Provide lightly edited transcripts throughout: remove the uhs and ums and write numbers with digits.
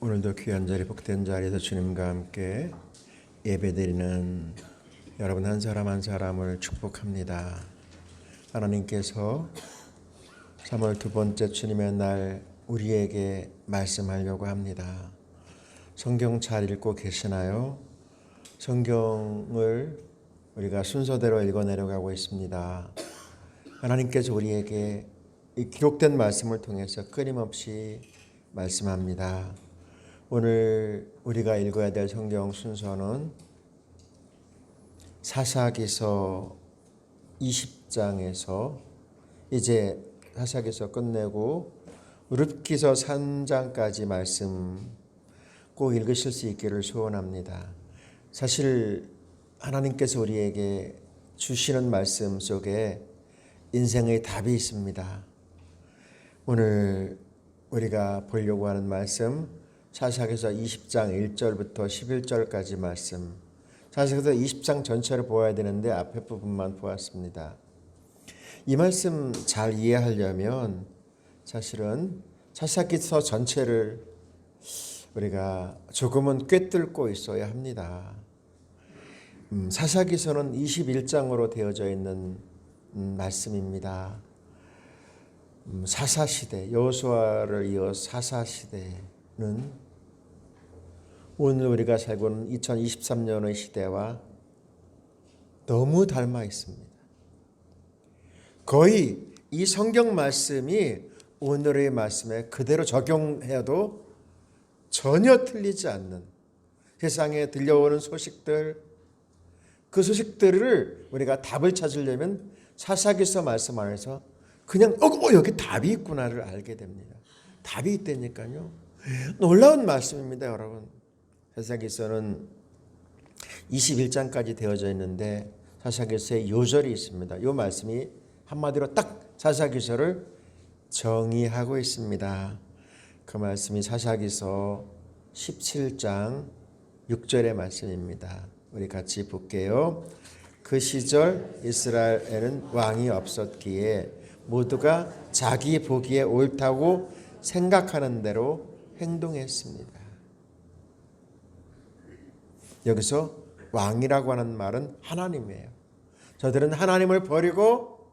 오늘도 귀한 자리, 복된 자리에서 주님과 함께 예배드리는 여러분 한 사람 한 사람을 축복합니다. 하나님께서 3월 두 번째 주님의 날 우리에게 말씀하려고 합니다. 성경 잘 읽고 계시나요? 성경을 우리가 순서대로 읽어내려가고 있습니다. 하나님께서 우리에게 이 기록된 말씀을 통해서 끊임없이 말씀합니다. 오늘 우리가 읽어야 될 성경 순서는 사사기서 20장에서 이제 사사기서 끝내고 룻기서 3장까지 말씀 꼭 읽으실 수 있기를 소원합니다. 사실 하나님께서 우리에게 주시는 말씀 속에 인생의 답이 있습니다. 오늘 우리가 보려고 하는 말씀 사사기서 20장 1절부터 11절까지 말씀. 사사기서 20장 전체를 보아야 되는데 앞에 부분만 보았습니다. 이 말씀 잘 이해하려면 사실은 사사기서 전체를 우리가 조금은 꿰뚫고 있어야 합니다. 사사기서는 21장으로 되어져 있는 말씀입니다. 사사시대, 여호수아를 이어 사사시대는 오늘 우리가 살고 있는 2023년의 시대와 너무 닮아 있습니다. 거의 이 성경 말씀이 오늘의 말씀에 그대로 적용해도 전혀 틀리지 않는 세상에 들려오는 소식들, 그 소식들을 우리가 답을 찾으려면 사사기서 말씀 안에서 그냥 여기 답이 있구나를 알게 됩니다. 답이 있다니까요. 놀라운 말씀입니다, 여러분. 사사기서는 21장까지 되어져 있는데 사사기서에 요절이 있습니다. 이 말씀이 한마디로 딱 사사기서를 정의하고 있습니다. 그 말씀이 사사기서 17장 6절의 말씀입니다. 우리 같이 볼게요. 그 시절 이스라엘에는 왕이 없었기에 모두가 자기 보기에 옳다고 생각하는 대로 행동했습니다. 여기서 왕이라고 하는 말은 하나님이에요. 저들은 하나님을 버리고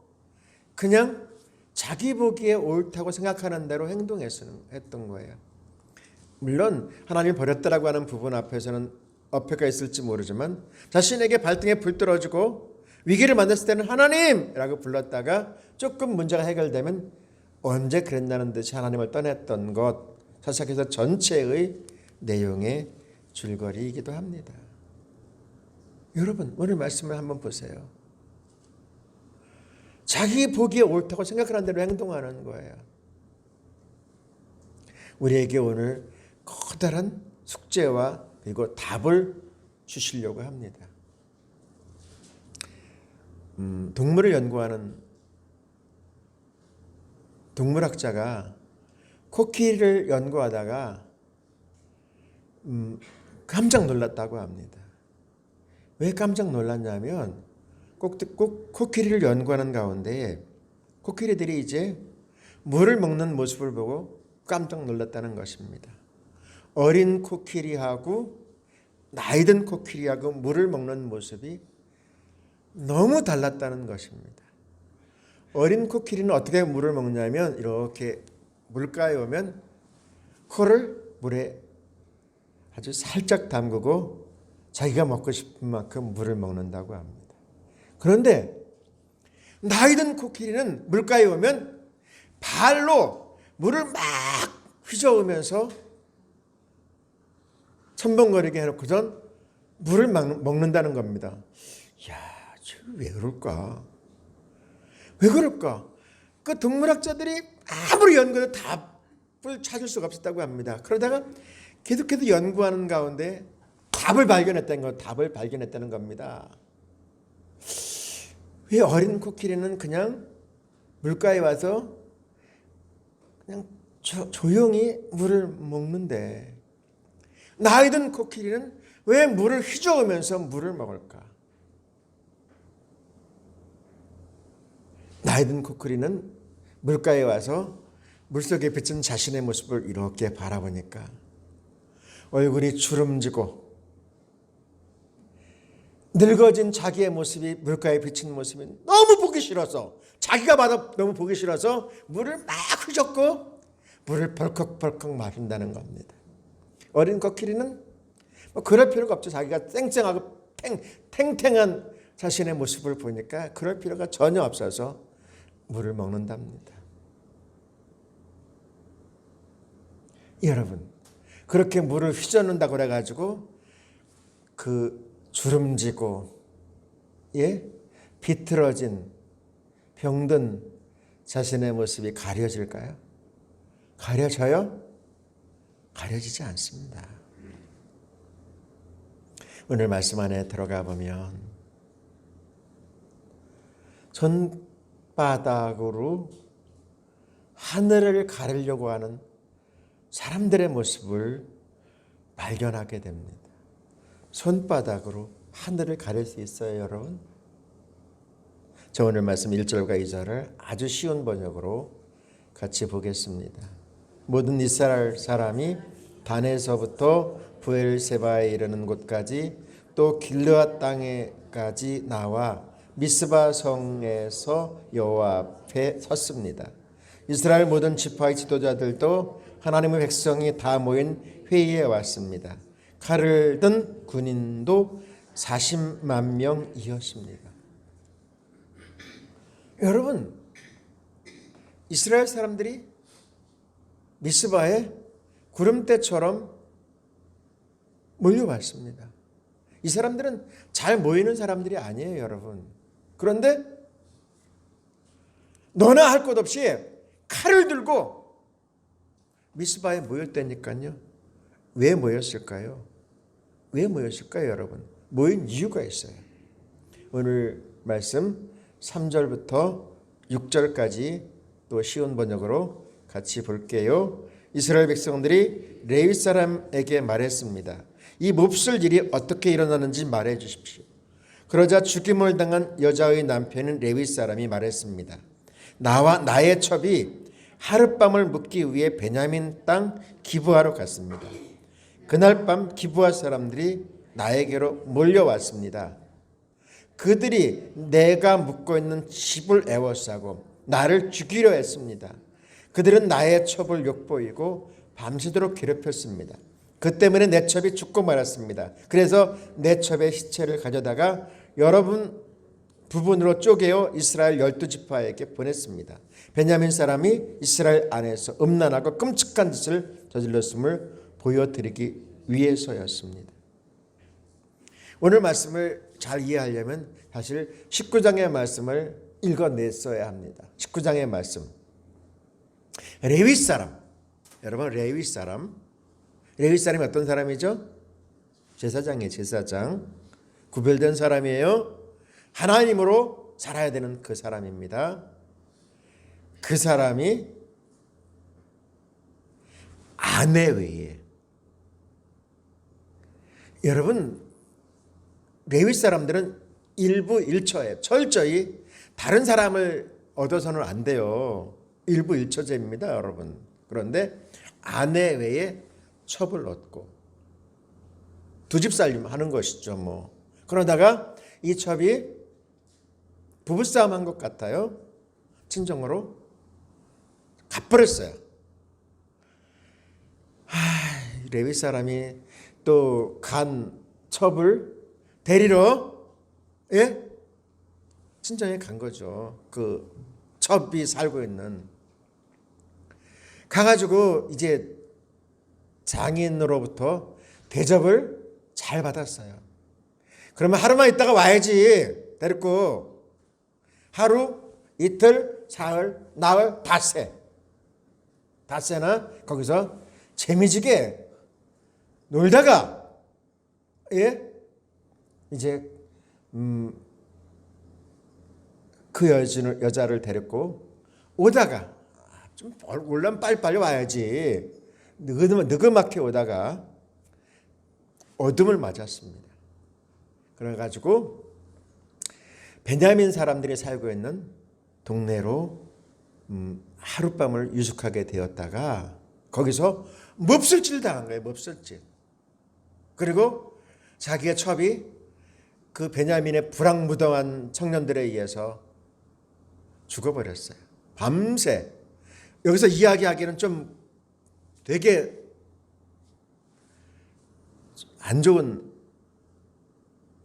그냥 자기 보기에 옳다고 생각하는 대로 행동했던 거예요. 물론 하나님을 버렸다라고 하는 부분 앞에서는 어폐가 있을지 모르지만 자신에게 발등에 불 떨어지고 위기를 만났을 때는 하나님이라고 불렀다가 조금 문제가 해결되면 언제 그랬나는 듯이 하나님을 떠났던 것, 사사기서 전체의 내용의 줄거리이기도 합니다. 여러분, 오늘 말씀을 한번 보세요. 자기 보기에 옳다고 생각하는 대로 행동하는 거예요. 우리에게 오늘 커다란 숙제와 그리고 답을 주시려고 합니다. 동물을 연구하는 동물학자가 코끼리를 연구하다가 깜짝 놀랐다고 합니다. 왜 깜짝 놀랐냐면 꼭 코끼리를 연구하는 가운데 코끼리들이 이제 물을 먹는 모습을 보고 깜짝 놀랐다는 것입니다. 어린 코끼리하고 나이든 코끼리하고 물을 먹는 모습이 너무 달랐다는 것입니다. 어린 코끼리는 어떻게 물을 먹냐면 이렇게 물가에 오면 코를 물에 아주 살짝 담그고 자기가 먹고 싶은 만큼 물을 먹는다고 합니다. 그런데 나이든 코끼리는 물가에 오면 발로 물을 막 휘저으면서 첨벙거리게 해놓고선 물을 먹는다는 겁니다. 이야, 왜 그럴까? 왜 그럴까? 그 동물학자들이 아무리 연구해도 답을 찾을 수가 없었다고 합니다. 그러다가 계속해서 연구하는 가운데 답을 발견했다는 겁니다. 왜 어린 코끼리는 그냥 물가에 와서 그냥 조용히 물을 먹는데 나이든 코끼리는 왜 물을 휘저으면서 물을 먹을까? 나이든 코끼리는 물가에 와서 물속에 비친 자신의 모습을 이렇게 바라보니까 얼굴이 주름지고 늙어진 자기의 모습이 물가에 비친 모습이 너무 보기 싫어서, 자기가 봐도 너무 보기 싫어서 물을 막 흐젓고 물을 벌컥벌컥 마신다는 겁니다. 어린 코끼리는 뭐 그럴 필요가 없죠. 자기가 쌩쌩하고 탱탱한 자신의 모습을 보니까 그럴 필요가 전혀 없어서 물을 먹는답니다. 여러분, 그렇게 물을 휘젓는다고 그래가지고 그 주름지고 비틀어진 병든 자신의 모습이 가려질까요? 가려져요? 가려지지 않습니다. 오늘 말씀 안에 들어가 보면 손바닥으로 하늘을 가리려고 하는 사람들의 모습을 발견하게 됩니다. 손바닥으로 하늘을 가릴 수 있어요, 여러분? 저 오늘 말씀 1절과 2절을 아주 쉬운 번역으로 같이 보겠습니다. 모든 이스라엘 사람이 단에서부터 브엘세바에 이르는 곳까지 또 길르앗 땅에까지 나와 미스바 성에서 여호와 앞에 섰습니다. 이스라엘 모든 지파의 지도자들도 하나님의 백성이 다 모인 회의에 왔습니다. 칼을 든 군인도 40만 명이었습니다. 여러분, 이스라엘 사람들이 미스바에 구름대처럼 몰려왔습니다. 이 사람들은 잘 모이는 사람들이 아니에요, 여러분. 그런데 너나 할 것 없이 칼을 들고 미스바에 모였다니까요. 왜 모였을까요? 왜 모였을까요, 여러분? 모인 이유가 있어요. 오늘 말씀 3절부터 6절까지 또 쉬운 번역으로 같이 볼게요. 이스라엘 백성들이 레위 사람에게 말했습니다. 이 몹쓸 일이 어떻게 일어나는지 말해 주십시오. 그러자 죽임을 당한 여자의 남편인 레위 사람이 말했습니다. 나와 나의 첩이 하룻밤을 묵기 위해 베냐민 땅 기브아로 갔습니다. 그날 밤 기브아 사람들이 나에게로 몰려왔습니다. 그들이 내가 묵고 있는 집을 에워싸고 나를 죽이려 했습니다. 그들은 나의 첩을 욕보이고 밤새도록 괴롭혔습니다. 그 때문에 내 첩이 죽고 말았습니다. 그래서 내 첩의 시체를 가져다가 여러분 부분으로 쪼개어 이스라엘 12지파에게 보냈습니다. 베냐민 사람이 이스라엘 안에서 음란하고 끔찍한 짓을 저질렀음을 보여드리기 위해서였습니다. 오늘 말씀을 잘 이해하려면 사실 19장의 말씀을 읽어냈어야 합니다. 19장의 말씀. 레위 사람. 여러분, 레위 사람이 어떤 사람이죠? 제사장이에요. 제사장. 구별된 사람이에요. 하나님으로 살아야 되는 그 사람입니다. 그 사람이 아내 외에, 여러분, 레위 사람들은 일부일처예요. 철저히 다른 사람을 얻어서는 안 돼요. 일부일처제입니다, 여러분. 그런데 아내 외에 첩을 얻고 두 집 살림 하는 것이죠, 뭐. 그러다가 이 첩이 부부싸움 한 것 같아요. 친정으로 갚버렸어요. 레위 사람이 또 간 첩을 데리러 친정에 간 거죠. 그 첩이 살고 있는. 가가지고 이제 장인으로부터 대접을 잘 받았어요. 그러면 하루만 있다가 와야지. 데리고 하루, 이틀, 사흘, 나흘, 닷새나 거기서 재미지게 놀다가 이제 그 여자를 데리고 오다가 좀 올라면 빨리빨리 와야지. 느그맣게 오다가 어둠을 맞았습니다. 그래가지고 베냐민 사람들이 살고 있는 동네로 하룻밤을 유숙하게 되었다가 거기서 몹쓸짓을 당한 거예요. 몹쓸짓. 그리고 자기의 첩이 그 베냐민의 불황무동한 청년들에 의해서 죽어버렸어요. 밤새. 여기서 이야기하기는 좀 되게 안 좋은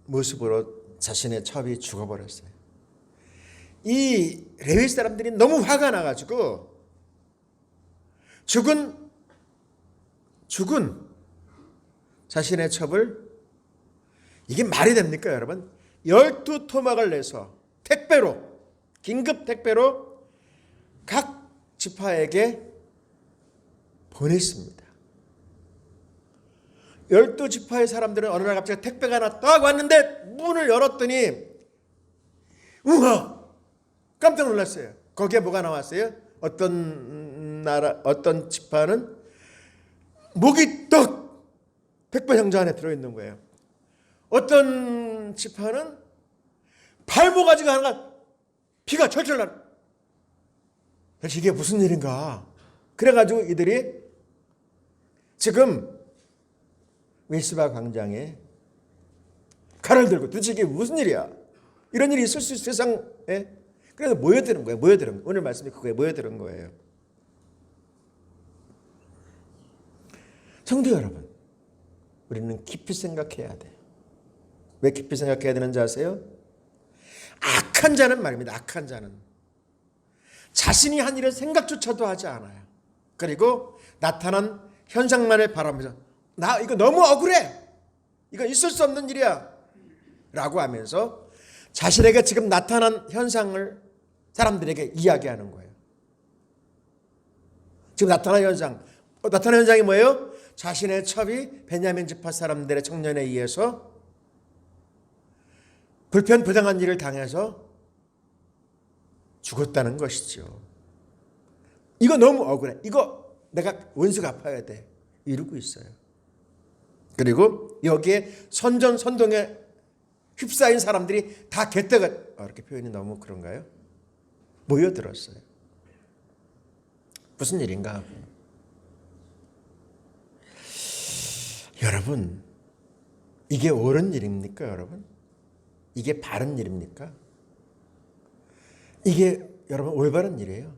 모습으로 자신의 첩이 죽어버렸어요. 이 레위 사람들이 너무 화가 나가지고 죽은 자신의 첩을, 이게 말이 됩니까 여러분? 12토막을 내서 택배로, 긴급 택배로 각 지파에게 보냈습니다. 12지파의 사람들은 어느 날 갑자기 택배가 하나 딱 왔는데 문을 열었더니 우와! 깜짝 놀랐어요. 거기에 뭐가 나왔어요? 어떤 지파는 목이 떡 택배 상자 안에 들어있는 거예요. 어떤 지파는 발모가지가 하나가 피가 철철 나는. 도대체 이게 무슨 일인가? 그래가지고 이들이 지금 웨스바 광장에 칼을 들고 도대체 이게 무슨 일이야? 이런 일이 있을 수 있어 세상에? 그래서 모여드는 거예요. 오늘 말씀이 그거에 모여드는 거예요. 성도 여러분, 우리는 깊이 생각해야 돼요. 왜 깊이 생각해야 되는지 아세요? 악한 자는 말입니다. 악한 자는 자신이 한 일을 생각조차도 하지 않아요. 그리고 나타난 현상만을 바라면서 나 이거 너무 억울해. 이건 있을 수 없는 일이야. 라고 하면서 자신에게 지금 나타난 현상을 사람들에게 이야기하는 거예요. 지금 나타난 현상이 뭐예요? 자신의 첩이 베냐민 지파 사람들의 청년에 의해서 불편부당한 일을 당해서 죽었다는 것이죠. 이거 너무 억울해. 이거 내가 원수가 갚아야 돼. 이러고 있어요. 그리고 여기에 선전선동에 휩싸인 사람들이 다 개떼가, 이렇게 표현이 너무 그런가요? 모여들었어요. 무슨 일인가 하고. 여러분, 이게 옳은 일입니까, 여러분? 이게 바른 일입니까? 이게 여러분 올바른 일이에요.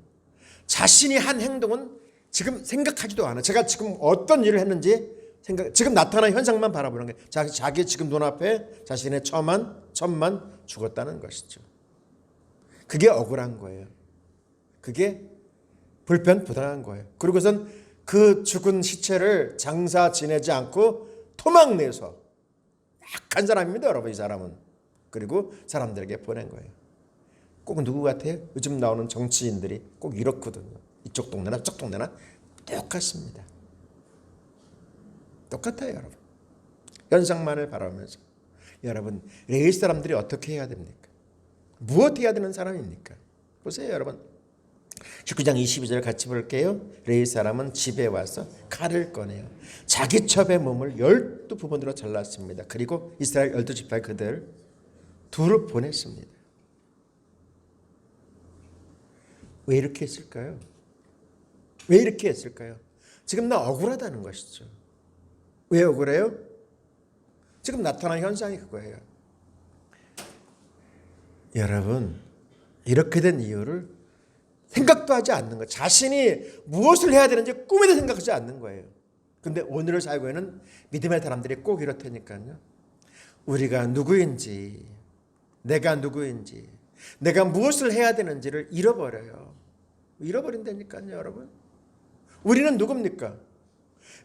자신이 한 행동은 지금 생각하지도 않아. 제가 지금 어떤 일을 했는지 지금 나타난 현상만 바라보는 거예요. 자기 지금 눈앞에 자신의 첩만 죽었다는 것이죠. 그게 억울한 거예요. 그게 불편부당한 거예요. 그리고선 그 죽은 시체를 장사 지내지 않고 토막 내서, 약한 사람입니다 여러분 이 사람은. 그리고 사람들에게 보낸 거예요. 꼭 누구 같아요? 요즘 나오는 정치인들이 꼭 이렇거든요. 이쪽 동네나 저쪽 동네나 똑같습니다. 똑같아요 여러분. 현상만을 바라보면서. 여러분, 레위 사람들이 어떻게 해야 됩니까? 무엇 해야 되는 사람입니까? 보세요 여러분. 19장 22절 같이 볼게요. 레위 사람은 집에 와서 칼을 꺼내요. 자기 첩의 몸을 12부분으로 잘랐습니다. 그리고 이스라엘 12지파에 그들 둘을 보냈습니다. 왜 이렇게 했을까요? 왜 이렇게 했을까요? 지금 나 억울하다는 것이죠. 왜 억울해요? 지금 나타난 현상이 그거예요. 여러분, 이렇게 된 이유를 생각도 하지 않는 거예요. 자신이 무엇을 해야 되는지 꿈에도 생각하지 않는 거예요. 근데 오늘을 살고 있는 믿음의 사람들이 꼭 이렇다니까요. 우리가 누구인지, 내가 누구인지, 내가 무엇을 해야 되는지를 잃어버려요. 잃어버린다니까요, 여러분. 우리는 누굽니까?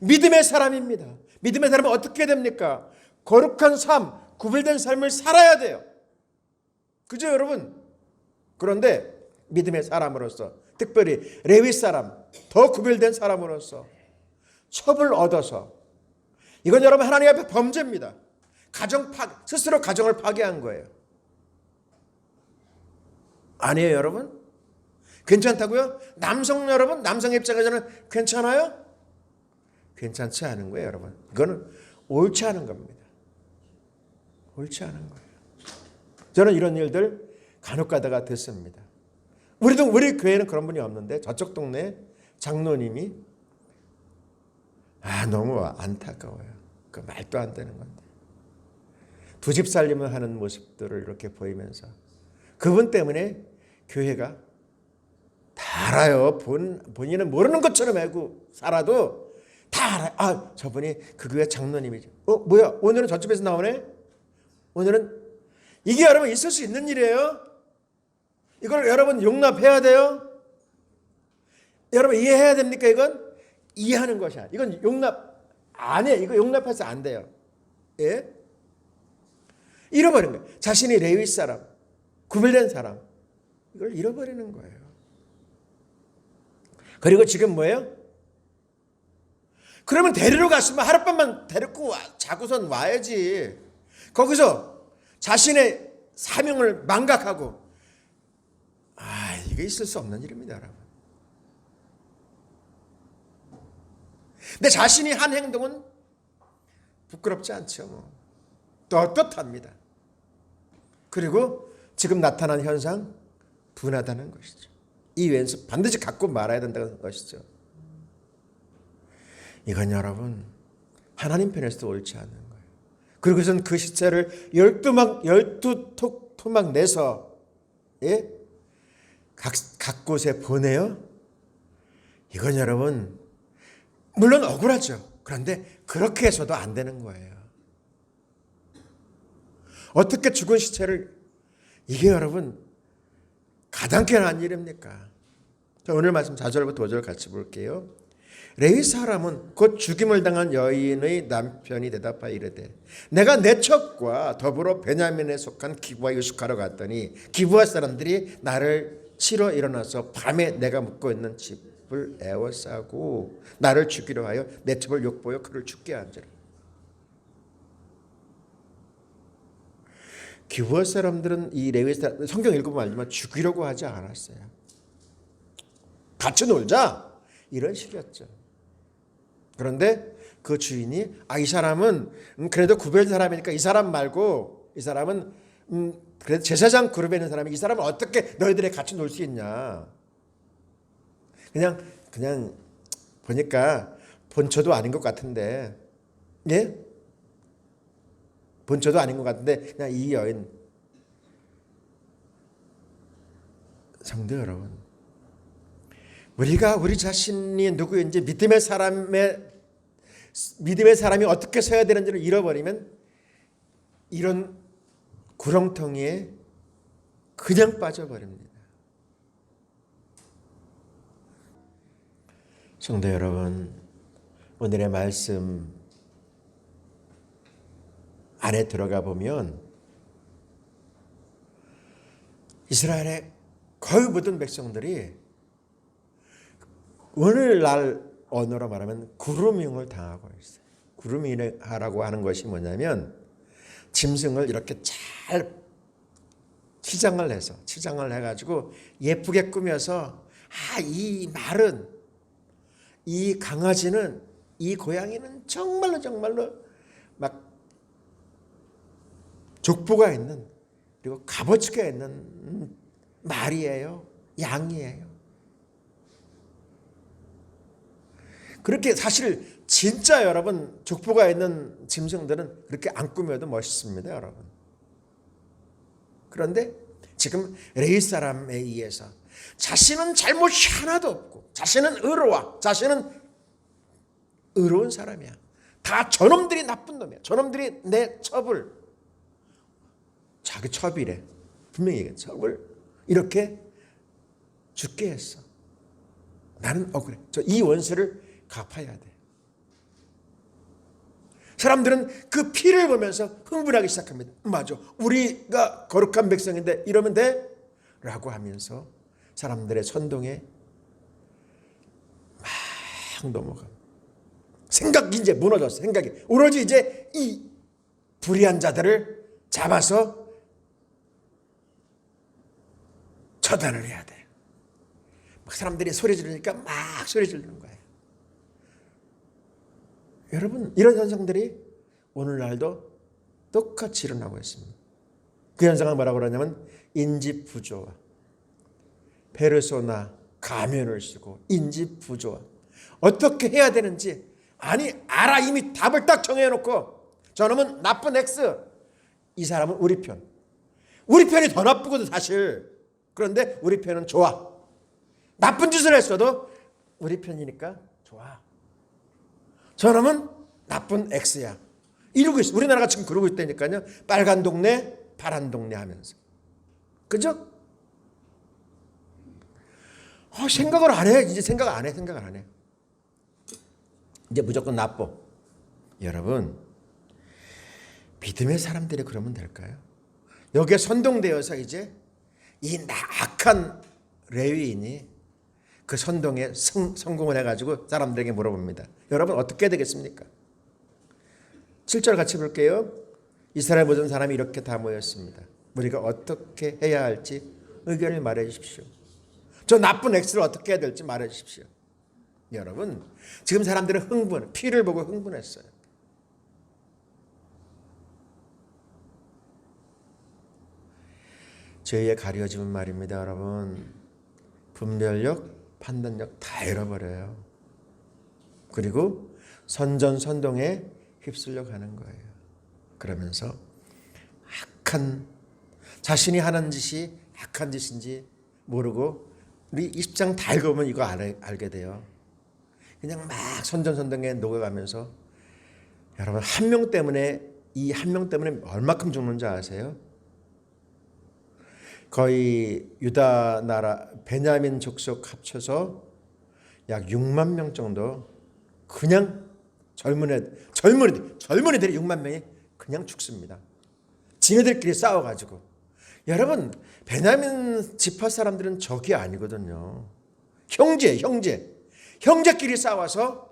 믿음의 사람입니다. 믿음의 사람은 어떻게 됩니까? 거룩한 삶, 구별된 삶을 살아야 돼요. 그죠, 여러분? 그런데 믿음의 사람으로서, 특별히 레위 사람, 더 구별된 사람으로서 첩을 얻어서, 이건 여러분 하나님 앞에 범죄입니다. 스스로 가정을 파괴한 거예요. 아니에요, 여러분? 괜찮다고요? 남성 여러분, 남성 입장에서는 괜찮아요? 괜찮지 않은 거예요, 여러분. 이거는 옳지 않은 겁니다. 옳지 않은 거예요. 저는 이런 일들 간혹 가다가 듣습니다. 우리 교회는 그런 분이 없는데 저쪽 동네 장로님이 너무 안타까워요. 그 말도 안 되는 건데. 두 집 살림을 하는 모습들을 이렇게 보이면서 그분 때문에 교회가 다 알아요. 본인은 모르는 것처럼 알고 살아도 다 알아요. 아, 저분이 그 교회 장로님이죠. 뭐야? 오늘은 저집에서 나오네? 오늘은 이게 여러분 있을 수 있는 일이에요. 이걸 여러분 용납해야 돼요. 여러분 이해해야 됩니까? 이건 이해하는 것이야. 이건 용납 안 해. 이거 용납해서 안 돼요. 예? 잃어버린 거예요. 자신이 레위 사람, 구별된 사람, 이걸 잃어버리는 거예요. 그리고 지금 뭐예요? 그러면 데리러 갔으면 하룻밤만 데리고 자고선 와야지. 거기서 자신의 사명을 망각하고, 이게 있을 수 없는 일입니다, 여러분. 근데 자신이 한 행동은 부끄럽지 않죠. 뭐. 떳떳합니다. 그리고 지금 나타난 현상, 분하다는 것이죠. 이 왼수 반드시 갖고 말아야 된다는 것이죠. 이건 여러분 하나님 편에서도 옳지 않은 거예요. 그리고선 그 시체를 12토막 내서 각 곳에 보내요. 이건 여러분 물론 억울하죠. 그런데 그렇게 해서도 안 되는 거예요. 어떻게 죽은 시체를, 이게 여러분 가당케 한 일입니까? 자, 오늘 말씀 4절부터 5절 같이 볼게요. 레위 사람은 곧 죽임을 당한 여인의 남편이 대답하여 이르되 내가 내 첩과 더불어 베냐민에 속한 기브아에 유숙하러 갔더니 기브아 사람들이 나를 치러 일어나서 밤에 내가 묵고 있는 집을 에워싸고 나를 죽이려 하여 내 첩을 욕보여 그를 죽게 한지라. 기브아 사람들은 이 레위 사람, 성경 읽어보면 알지만 죽이려고 하지 않았어요. 같이 놀자 이런 식이었죠. 그런데 그 주인이 이 사람은 그래도 구별 사람이니까 이 사람 말고 이 사람은 그래도 제사장 그룹에 있는 사람이 이 사람은 어떻게 너희들이 같이 놀 수 있냐. 그냥 보니까 본처도 아닌 것 같은데, 예? 본처도 아닌 것 같은데 그냥 이 여인. 성도 여러분, 우리가 우리 자신이 누구인지 믿음의 사람이 어떻게 서야 되는지를 잃어버리면 이런 구렁텅이에 그냥 빠져버립니다. 성도 여러분, 오늘의 말씀 안에 들어가 보면 이스라엘의 거의 모든 백성들이 오늘날 언어로 말하면 구루밍을 당하고 있어요. 구루밍이라고 하는 것이 뭐냐면 짐승을 이렇게 잘 치장을 해가지고 예쁘게 꾸며서 이 말은, 이 강아지는, 이 고양이는 정말로 막 족보가 있는, 그리고 값어치가 있는 말이에요. 양이에요. 그렇게 사실 진짜 여러분 족보가 있는 짐승들은 그렇게 안 꾸며도 멋있습니다, 여러분. 그런데 지금 레위 사람에 의해서 자신은 잘못이 하나도 없고 자신은 의로운 사람이야. 다 저놈들이 나쁜 놈이야. 저놈들이 내 첩을, 자기 첩이래. 분명히 첩을 이렇게 죽게 했어. 나는 억울해. 이 원수를 갚아야 돼. 사람들은 그 피를 보면서 흥분하기 시작합니다. 맞아, 우리가 거룩한 백성인데 이러면 돼? 라고 하면서 사람들의 선동에 막 넘어가. 생각이 이제 무너졌어. 생각이 오로지 이제 이 불의한 자들을 잡아서 처단을 해야 돼. 사람들이 소리 지르니까 막 소리 지르는 거예요. 여러분, 이런 현상들이 오늘날도 똑같이 일어나고 있습니다. 그 현상은 뭐라고 그러냐면 인지부조화, 페르소나 가면을 쓰고 인지부조화, 어떻게 해야 되는지 아니 알아. 이미 답을 딱 정해놓고 저놈은 나쁜 X, 이 사람은 우리 편. 우리 편이 더 나쁘거든 사실. 그런데 우리 편은 좋아. 나쁜 짓을 했어도 우리 편이니까 좋아. 저놈은 나쁜 X야. 이러고 있어. 우리나라가 지금 그러고 있다니까요. 빨간 동네 파란 동네 하면서. 그죠? 생각을 안 해. 이제 생각을 안 해. 이제 무조건 나빠. 여러분, 믿음의 사람들이 그러면 될까요? 여기에 선동되어서 이제 이 악한 레위인이 그 선동에 성공을 해가지고 사람들에게 물어봅니다. 여러분 어떻게 되겠습니까? 7절 같이 볼게요. 이스라엘 모든 사람이 이렇게 다 모였습니다. 우리가 어떻게 해야 할지 의견을 말해 주십시오. 저 나쁜 X를 어떻게 해야 될지 말해 주십시오. 여러분, 지금 사람들은 피를 보고 흥분했어요. 죄에 가려지면 말입니다, 여러분. 분별력, 판단력 다 잃어버려요. 그리고 선전선동에 휩쓸려 가는 거예요. 그러면서 자신이 하는 짓이 악한 짓인지 모르고, 우리 20장 다 읽어보면 이거 알게 돼요. 그냥 막 선전선동에 녹아가면서, 여러분 한 명 때문에 얼마큼 죽는지 아세요? 거의 유다 나라 베냐민 족속 합쳐서 약 6만 명 정도 그냥 젊은이들이 6만 명이 그냥 죽습니다. 지네들끼리 싸워가지고. 여러분 베냐민 지파 사람들은 적이 아니거든요. 형제끼리 싸워서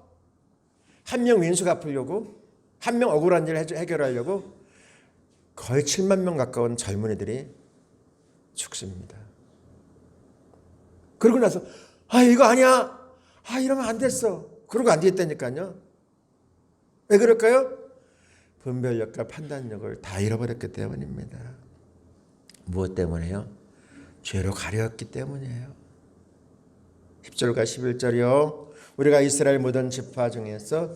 한 명 왼수 갚으려고, 한 명 억울한 일 해결하려고 거의 7만 명 가까운 젊은이들이 죽습니다. 그러고 나서 이거 아니야. 이러면 안 됐어. 그러고 안 되겠다니까요. 왜 그럴까요? 분별력과 판단력을 다 잃어버렸기 때문입니다. 무엇 때문에요? 죄로 가려웠기 때문이에요. 10절과 11절이요. 우리가 이스라엘 모든 지파 중에서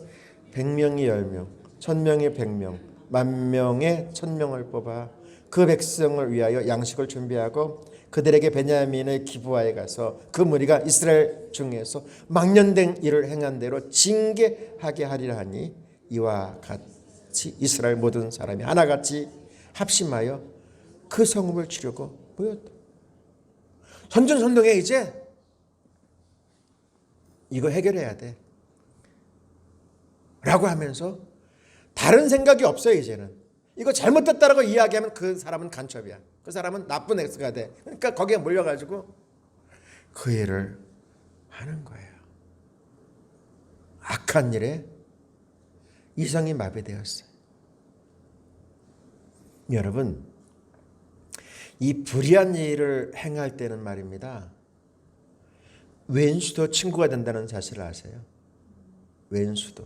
100명이 10명, 1000명이 100명, 10,000명에 1000명을 뽑아 그 백성을 위하여 양식을 준비하고 그들에게 베냐민의 기브아에 가서 그 무리가 이스라엘 중에서 망령된 일을 행한 대로 징계하게 하리라 하니, 이와 같이 이스라엘 모든 사람이 하나같이 합심하여 그 성읍을 치려고 모였다. 선전선동에 이제 이거 해결해야 돼 라고 하면서 다른 생각이 없어요. 이제는 이거 잘못됐다라고 이야기하면 그 사람은 간첩이야. 그 사람은 나쁜 X가 돼. 그러니까 거기에 몰려가지고 그 일을 하는 거예요. 악한 일에 이성이 마비되었어요. 여러분, 이 불의한 일을 행할 때는 말입니다, 왼수도 친구가 된다는 사실을 아세요? 왼수도.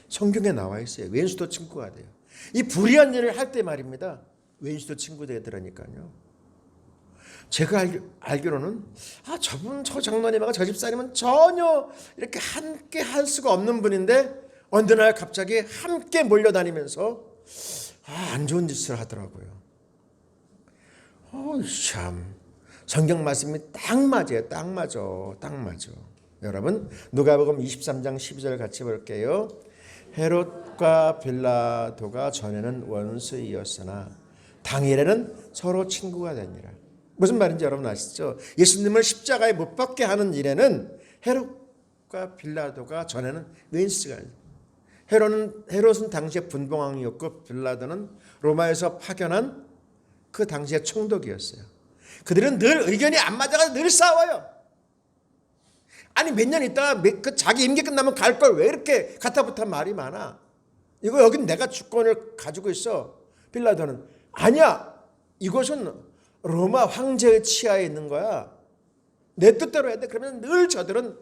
성경에 나와 있어요. 왼수도 친구가 돼요. 이 불의한 일을 할 때 말입니다, 왼수도 친구 되더라니까요. 제가 알기로는 저 장로님하고 저 집사님은 전혀 이렇게 함께 할 수가 없는 분인데 어느 날 갑자기 함께 몰려다니면서 안 좋은 짓을 하더라고요. 참 성경 말씀이 딱 맞아요. 딱 맞아. 여러분 누가복음 23장 12절 같이 볼게요. 헤롯과 빌라도가 전에는 원수이었으나 당일에는 서로 친구가 되니라. 무슨 말인지 여러분 아시죠? 예수님을 십자가에 못 박게 하는 일에는 헤롯과 빌라도가 전에는 왼수가, 헤롯은 당시에 분봉왕이었고 빌라도는 로마에서 파견한 그 당시의 총독이었어요. 그들은 늘 의견이 안 맞아서 늘 싸워요. 아니 몇 년 있다가 자기 임기 끝나면 갈 걸 왜 이렇게 가타부타 말이 많아. 이거 여긴 내가 주권을 가지고 있어. 빌라도는 아니야, 이곳은 로마 황제의 치하에 있는 거야. 내 뜻대로 해야 돼. 그러면 늘 저들은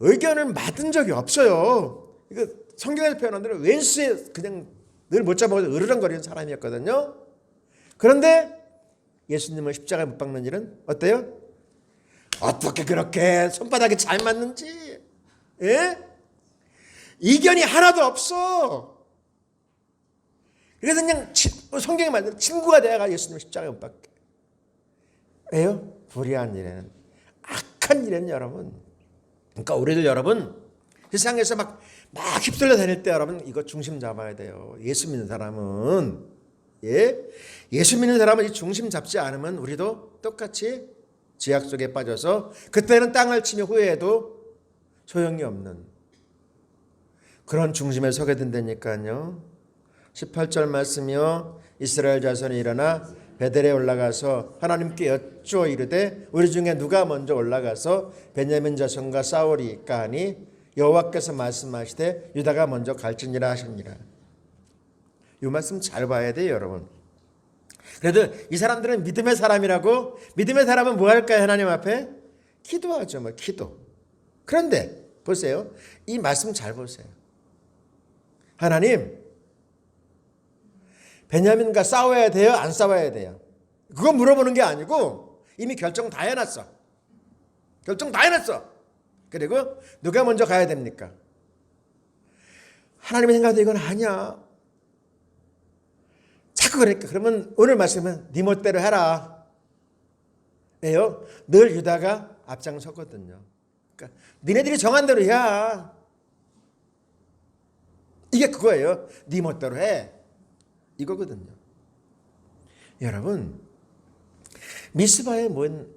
의견을 맞은 적이 없어요. 이거 성경에서 표현한 대로 왼수에 그냥 늘 못 잡아서 으르렁거리는 사람이었거든요. 그런데 예수님을 십자가에 못 박는 일은 어때요? 어떻게 그렇게 손바닥이 잘 맞는지, 예? 이견이 하나도 없어. 그래서 그냥 성경에 말대로 친구가 되어가 예수님 십자가에 못 박게. 왜요? 불의한 일에는, 악한 일에는 여러분, 그러니까 우리들 여러분 세상에서 막 휩쓸려 다닐 때 여러분 이거 중심 잡아야 돼요. 예수 믿는 사람은, 예수 믿는 사람은 이 중심 잡지 않으면 우리도 똑같이 지약 속에 빠져서 그때는 땅을 치며 후회해도 소용이 없는 그런 중심에 서게 된다니까요. 18절 말씀이요. 이스라엘 자손이 일어나 베델에 올라가서 하나님께 여쭈어 이르되 우리 중에 누가 먼저 올라가서 베냐민 자손과 싸우리까 하니 여호와께서 말씀하시되 유다가 먼저 갈지니라 하십니다. 이 말씀 잘 봐야 돼요, 여러분. 그래도 이 사람들은 믿음의 사람이라고, 믿음의 사람은 뭐 할까요? 하나님 앞에 기도하죠. 기도. 그런데 보세요. 이 말씀 잘 보세요. 하나님, 베냐민과 싸워야 돼요? 안 싸워야 돼요? 그거 물어보는 게 아니고 이미 결정 다 해놨어. 결정 다 해놨어. 그리고 누가 먼저 가야 됩니까? 하나님의 생각도 이건 아니야. 자꾸 그러니까 그러면 오늘 말씀은 네 멋대로 해라. 왜요? 늘 유다가 앞장서거든요. 그러니까 니네들이 정한 대로 해야. 이게 그거예요. 네 멋대로 해. 이거거든요. 여러분, 미스바에 모인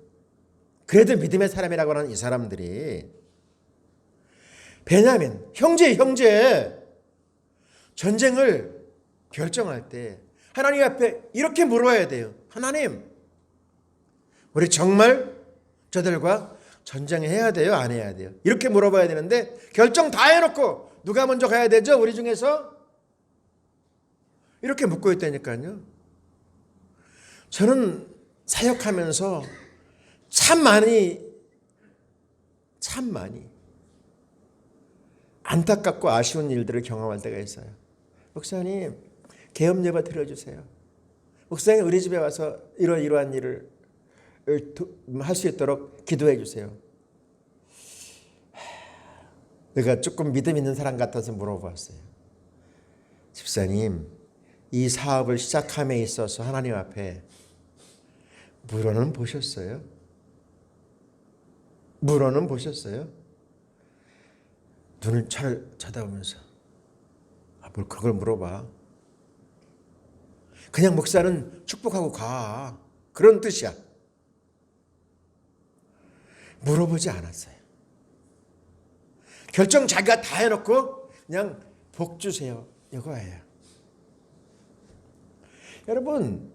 그래도 믿음의 사람이라고 하는 이 사람들이 베냐민 형제 전쟁을 결정할 때 하나님 앞에 이렇게 물어야 돼요. 하나님, 우리 정말 저들과 전쟁해야 돼요? 안 해야 돼요? 이렇게 물어봐야 되는데 결정 다 해놓고 누가 먼저 가야 되죠? 우리 중에서? 이렇게 묻고 있다니까요. 저는 사역하면서 참 많이 안타깝고 아쉬운 일들을 경험할 때가 있어요. 목사님, 계엄 예배 드려주세요. 목사님, 우리 집에 와서 이러한 일을 할 수 있도록 기도해 주세요. 내가 조금 믿음 있는 사람 같아서 물어봤어요. 집사님, 이 사업을 시작함에 있어서 하나님 앞에 물어는 보셨어요? 물어는 보셨어요? 눈을 쳐다보면서 뭘 그걸 물어봐. 그냥 목사는 축복하고 가. 그런 뜻이야. 물어보지 않았어요. 결정 자기가 다 해놓고 그냥 복 주세요. 이거예요. 여러분,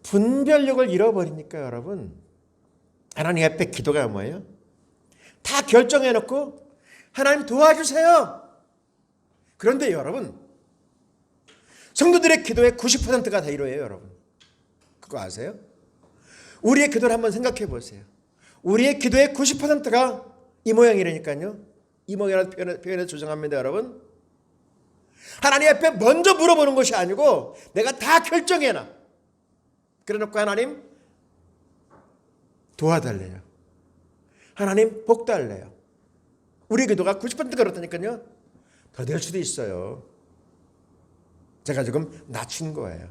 분별력을 잃어버리니까 여러분, 하나님 앞에 기도가 뭐예요? 다 결정해놓고 하나님 도와주세요. 그런데 여러분, 성도들의 기도의 90%가 다 이루어요, 여러분. 그거 아세요? 우리의 기도를 한번 생각해 보세요. 우리의 기도의 90%가 이 모양이라니까요. 이 모양이라는 표현에 조정합니다, 여러분. 하나님 앞에 먼저 물어보는 것이 아니고 내가 다 결정해놔. 그래놓고 하나님 도와달래요. 하나님 복 달래요. 우리 기도가 90% 그렇다니까요. 더 될 수도 있어요. 제가 지금 낮춘 거예요.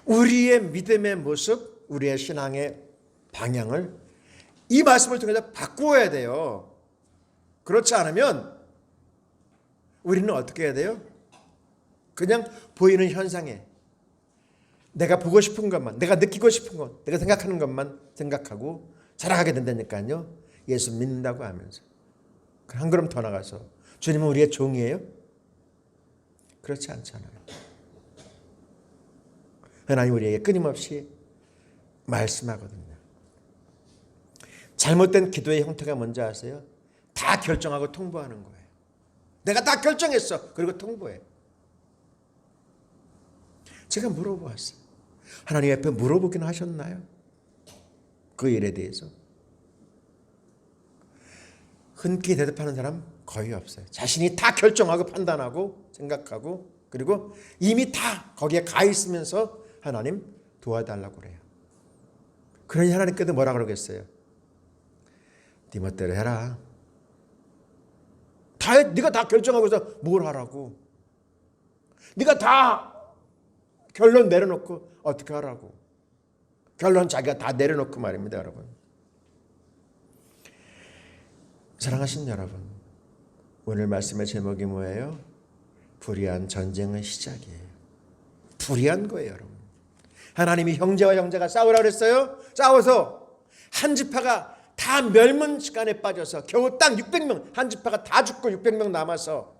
우리의 믿음의 모습, 우리의 신앙의 방향을 이 말씀을 통해서 바꾸어야 돼요. 그렇지 않으면 우리는 어떻게 해야 돼요? 그냥 보이는 현상에 내가 보고 싶은 것만, 내가 느끼고 싶은 것, 내가 생각하는 것만 생각하고 살아가게 된다니까요. 예수 믿는다고 하면서. 한 걸음 더 나가서 주님은 우리의 종이에요? 그렇지 않잖아요. 하나님 우리에게 끊임없이 말씀하거든요. 잘못된 기도의 형태가 뭔지 아세요? 다 결정하고 통보하는 거예요. 내가 다 결정했어. 그리고 통보해. 제가 물어보았어요. 하나님 앞에 물어보긴 하셨나요? 그 일에 대해서. 흔쾌히 대답하는 사람 거의 없어요. 자신이 다 결정하고 판단하고 생각하고 그리고 이미 다 거기에 가 있으면서 하나님 도와달라고 그래요. 그러니 하나님께도 뭐라 그러겠어요? 네 멋대로 해라. 네가 다 결정하고서 뭘 하라고? 네가 다 결론 내려놓고 어떻게 하라고? 결론 자기가 다 내려놓고 말입니다, 여러분. 사랑하신 여러분, 오늘 말씀의 제목이 뭐예요? 불의한 전쟁의 시작이에요. 불의한 거예요, 여러분. 하나님이 형제와 형제가 싸우라 그랬어요. 싸워서 한 지파가 다 멸문 시간에 빠져서 겨우 딱 600명, 한 지파가 다 죽고 600명 남아서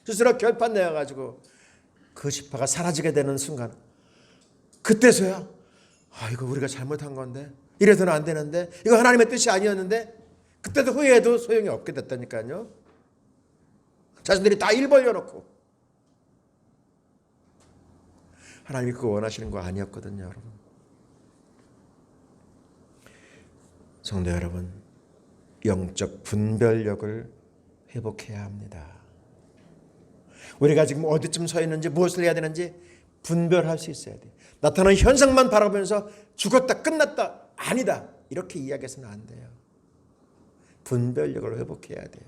스스로 결판 내어가지고 그 지파가 사라지게 되는 순간, 그때서야 이거 우리가 잘못한 건데, 이래서는 안 되는데, 이거 하나님의 뜻이 아니었는데, 그때도 후회해도 소용이 없게 됐다니까요. 자신들이 다 일 벌려놓고. 하나님이 그거 원하시는 거 아니었거든요, 여러분. 성도 여러분, 영적 분별력을 회복해야 합니다. 우리가 지금 어디쯤 서 있는지, 무엇을 해야 되는지 분별할 수 있어야 돼요. 나타나는 현상만 바라보면서 죽었다, 끝났다, 아니다, 이렇게 이야기해서는 안 돼요. 분별력을 회복해야 돼요.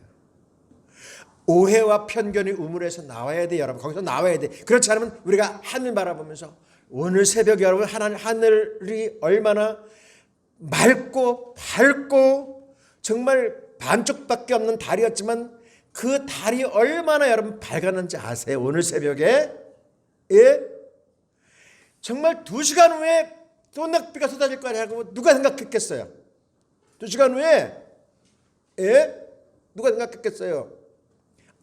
오해와 편견이 우물에서 나와야 돼요, 여러분. 거기서 나와야 돼. 그렇지 않으면 우리가 하늘 바라보면서, 오늘 새벽에 여러분, 하늘이 얼마나 맑고 밝고 정말 반쪽밖에 없는 달이었지만 그 달이 얼마나 여러분 밝았는지 아세요? 오늘 새벽에? 예? 정말 2시간 후에 소낙비가 쏟아질 거라고 누가 생각했겠어요? 2시간 후에? 예? 누가 생각했겠어요?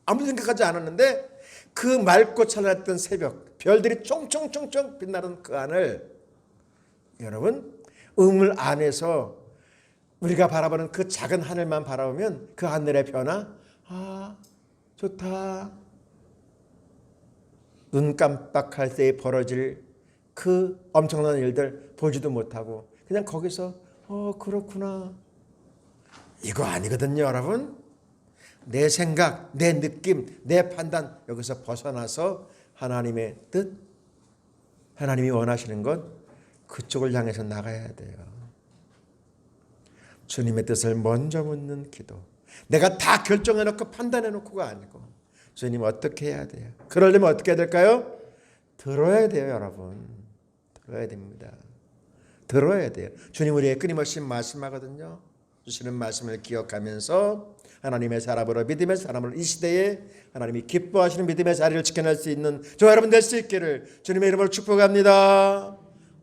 아무도 생각하지 않았는데 그 맑고 찬란했던 새벽, 별들이 쫑쫑쫑쫑 빛나는 그 하늘, 여러분, 우물 안에서 우리가 바라보는 그 작은 하늘만 바라보면 그 하늘의 변화, 좋다. 눈 깜빡할 때에 벌어질 그 엄청난 일들 보지도 못하고 그냥 거기서 그렇구나. 이거 아니거든요, 여러분. 내 생각, 내 느낌, 내 판단, 여기서 벗어나서 하나님의 뜻, 하나님이 원하시는 것, 그쪽을 향해서 나가야 돼요. 주님의 뜻을 먼저 묻는 기도. 내가 다 결정해놓고 판단해놓고가 아니고, 주님 어떻게 해야 돼요? 그러려면 어떻게 해야 될까요? 들어야 돼요, 여러분. 들어야 됩니다. 들어야 돼요. 주님 우리에게 끊임없이 말씀하거든요. 주시는 말씀을 기억하면서 하나님의 사람으로, 믿음의 사람으로 이 시대에 하나님이 기뻐하시는 믿음의 자리를 지켜낼 수 있는 저 여러분 될 수 있기를 주님의 이름으로 축복합니다.